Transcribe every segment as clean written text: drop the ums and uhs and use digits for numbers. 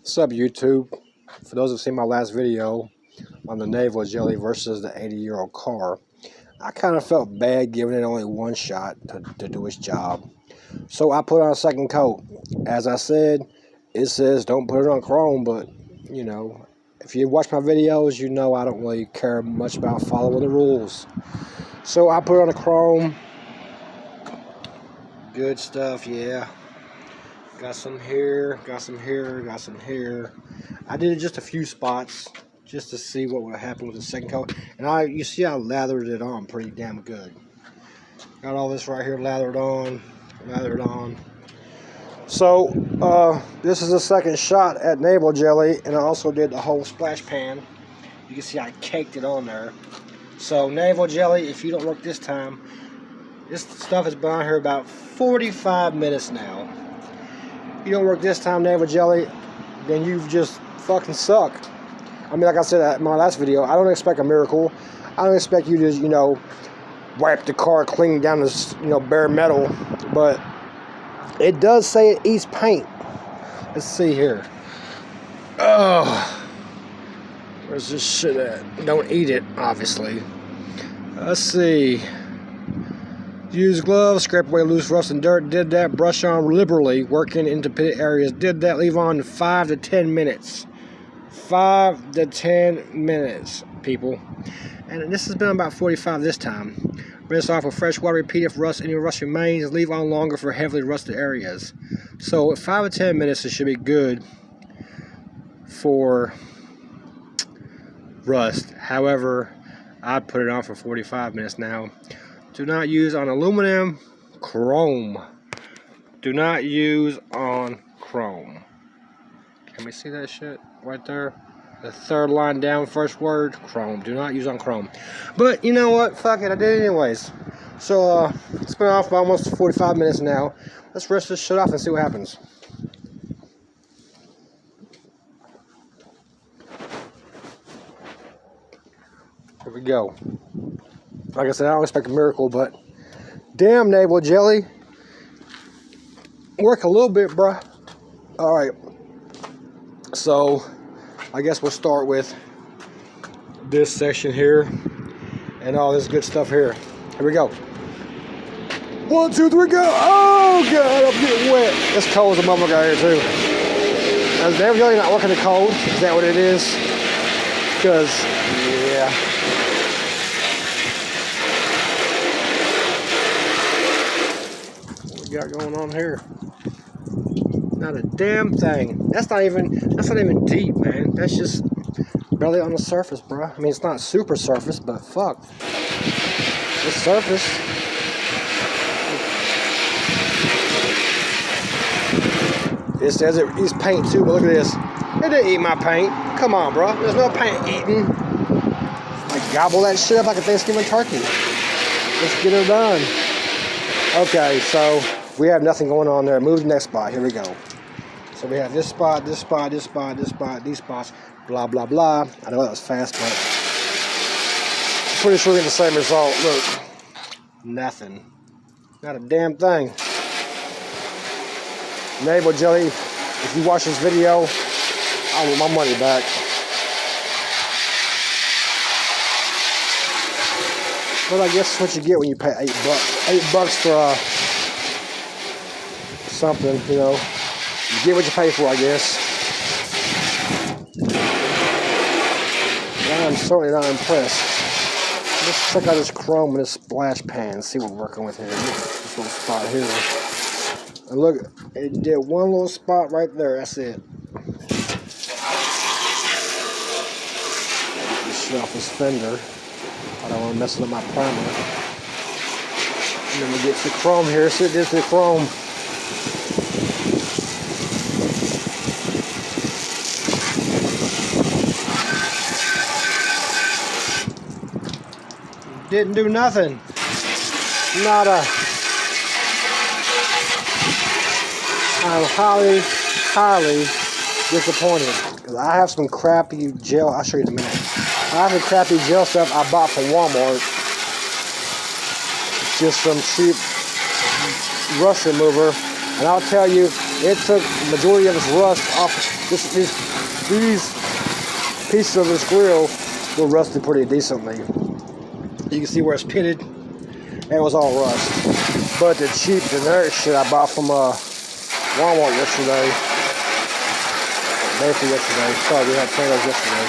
What's up, YouTube? For those who've seen my last video on the Naval jelly versus the 80-year-old car, I kind of felt bad giving it only one shot to do its job. So I put on a second coat. As I said, it says don't put it on chrome, but, you know, if you watch my videos, you know I don't really care much about following the rules. So I put on a chrome. Good stuff, yeah. Got some here, got some here, got some here. I did just a few spots just to see what would happen with the second coat. And you see I lathered it on pretty damn good. Got all this right here lathered on. So, this is the second shot at Naval jelly, and I also did the whole splash pan. You can see I caked it on there. So, Naval jelly, if you don't work this time, this stuff has been on here about 45 minutes now. If you don't work this time, Naval jelly, then you've just fucking sucked. I mean, like I said in my last video, I don't expect a miracle. I don't expect you to, wipe the car clean down to, bare metal. But it does say it eats paint. Let's see here. Oh, where's this shit at? Don't eat it, obviously. Let's see. Use gloves, scrape away loose rust and dirt, did that, brush on liberally, working into pit areas, did that, leave on 5 to 10 minutes. 5 to 10 minutes, people. And this has been about 45 this time. Rinse off with fresh water, repeat if any rust remains, leave on longer for heavily rusted areas. So 5 to 10 minutes, it should be good for rust. However, I'd put it on for 45 minutes now. Do not use on aluminum, chrome. Do not use on chrome. Can we see that shit right there? The third line down, first word, chrome. Do not use on chrome. But you know what? Fuck it, I did it anyways. So, it's been off for almost 45 minutes now. Let's rinse this shit off and see what happens. Here we go. Like I said, I don't expect a miracle, but damn, Naval jelly. Work a little bit, bruh. Alright. So, I guess we'll start with this section here and all this good stuff here. Here we go. 1, 2, 3, go. Oh, God, I'm getting wet. It's cold as a motherfucker out here, too. Is Naval jelly not working the cold? Is that what it is? Because, yeah. Got going on here? Not a damn thing. That's not even deep, man. That's just barely on the surface, bro. I mean, it's not super surface, but fuck, it's surface. It says it eats paint too, but look at this. It didn't eat my paint. Come on, bro. There's no paint eating. Like, gobble that shit up like a Thanksgiving turkey. Let's get it done. Okay, so we have nothing going on there. Move to the next spot. Here we go. So we have this spot, this spot, this spot, this spot, these spots, blah, blah, blah. I know that was fast, but I'm pretty sure we get the same result. Look. Nothing. Not a damn thing. Naval jelly, if you watch this video, I want my money back. But I guess that's what you get when you pay $8. $8 for something, You get what you pay for, I guess. I'm certainly not impressed. Let's check out this chrome and this splash pan. See what we're working with here. This little spot here. And look, it did one little spot right there. That's it. Get this shit off this fender. I don't want to mess up my primer. And then we get to the chrome here. See, it is the chrome. Didn't do nothing. Nada. I'm highly disappointed. Because I have some crappy gel. I'll show you in a minute. I have the crappy gel stuff I bought from Walmart. It's just some cheap rust remover. And I'll tell you, It took the majority of its rust off. These pieces of this grill were rusted pretty decently. You can see where it's pitted, and it was all rust. But the cheap generic shit I bought from Walmart yesterday, day before yesterday, sorry, we had potatoes yesterday,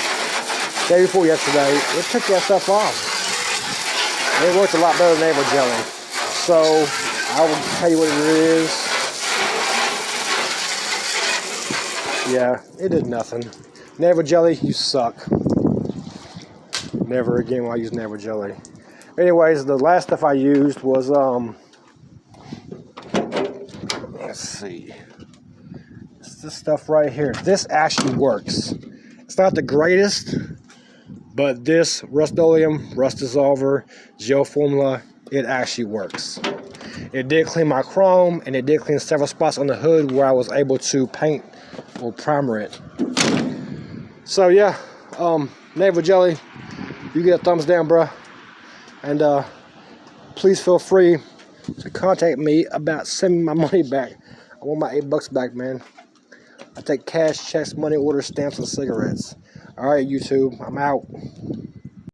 day before yesterday, it took that stuff off. It worked a lot better than Naval jelly. So, I will tell you what it is. Yeah, it did nothing. Naval jelly, you suck. Never again will I use Naval jelly. Anyways, the last stuff I used was, let's see. It's this stuff right here. This actually works. It's not the greatest, but this Rust-Oleum, Rust Dissolver, Gel Formula, it actually works. It did clean my chrome, and it did clean several spots on the hood where I was able to paint or primer it. So yeah, Naval jelly, you get a thumbs down, bruh. And please feel free to contact me about sending my money back. I want my $8 back, man. I take cash, checks, money orders, stamps, and cigarettes. All right, YouTube, I'm out.